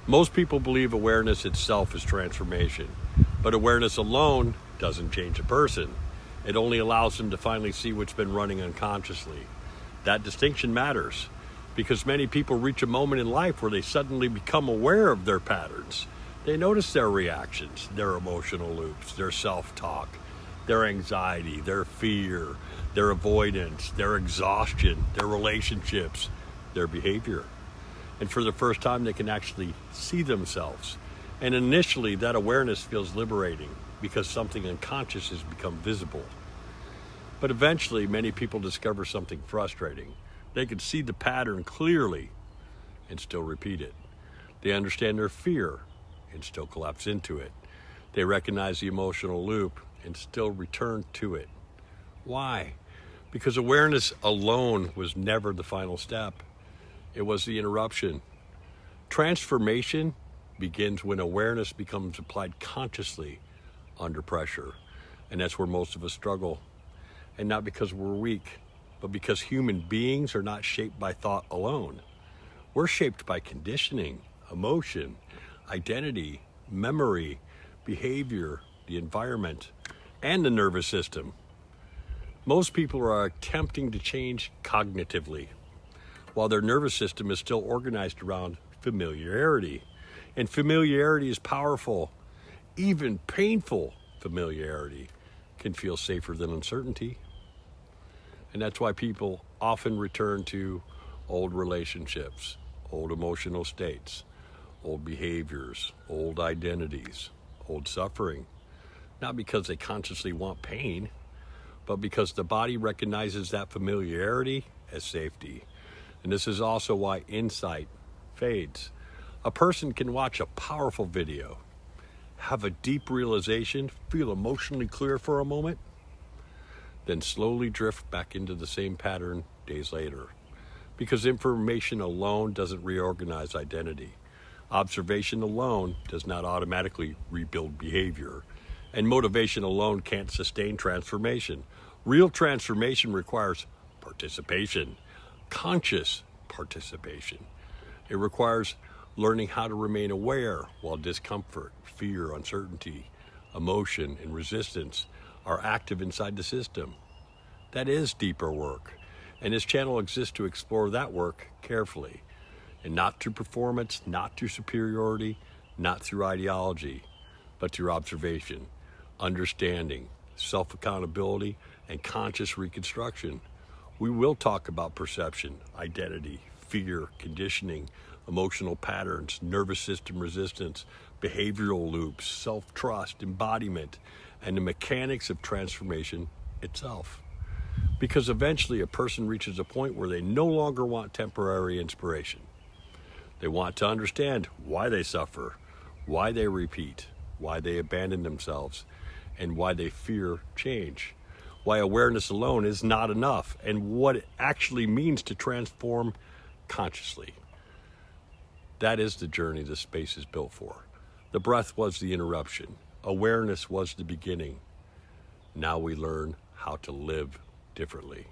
Most people believe awareness itself is transformation, but awareness alone doesn't change a person. It only allows them to finally see what's been running unconsciously. That distinction matters because many people reach a moment in life where they suddenly become aware of their patterns. They notice their reactions, their emotional loops, their self-talk, their anxiety, their fear, their avoidance, their exhaustion, their relationships, their behavior. And for the first time, they can actually see themselves. And initially, that awareness feels liberating because something unconscious has become visible. But eventually, many people discover something frustrating. They can see the pattern clearly and still repeat it. They understand their fear and still collapse into it. They recognize the emotional loop and still return to it. Why? Because awareness alone was never the final step. It was the interruption. Transformation begins when awareness becomes applied consciously under pressure. And that's where most of us struggle. And not because we're weak, but because human beings are not shaped by thought alone. We're shaped by conditioning, emotion, identity, memory, behavior, the environment, and the nervous system. Most people are attempting to change cognitively, while their nervous system is still organized around familiarity. And familiarity is powerful. Even painful familiarity can feel safer than uncertainty. And that's why people often return to old relationships, old emotional states, old behaviors, old identities, old suffering. Not because they consciously want pain, but because the body recognizes that familiarity as safety. And this is also why insight fades. A person can watch a powerful video, have a deep realization, feel emotionally clear for a moment, then slowly drift back into the same pattern days later. Because information alone doesn't reorganize identity. Observation alone does not automatically rebuild behavior. And motivation alone can't sustain transformation. Real transformation requires participation, conscious participation. It requires learning how to remain aware while discomfort, fear, uncertainty, emotion, and resistance are active inside the system. That is deeper work. And this channel exists to explore that work carefully. And not through performance, not through superiority, not through ideology, but through observation, understanding, self-accountability, and conscious reconstruction. We will talk about perception, identity, fear, conditioning, emotional patterns, nervous system resistance, behavioral loops, self-trust, embodiment, and the mechanics of transformation itself. Because eventually a person reaches a point where they no longer want temporary inspiration. They want to understand why they suffer, why they repeat, why they abandon themselves, and why they fear change. Why awareness alone is not enough, and what it actually means to transform consciously. That is the journey this space is built for. The breath was the interruption. Awareness was the beginning. Now we learn how to live differently.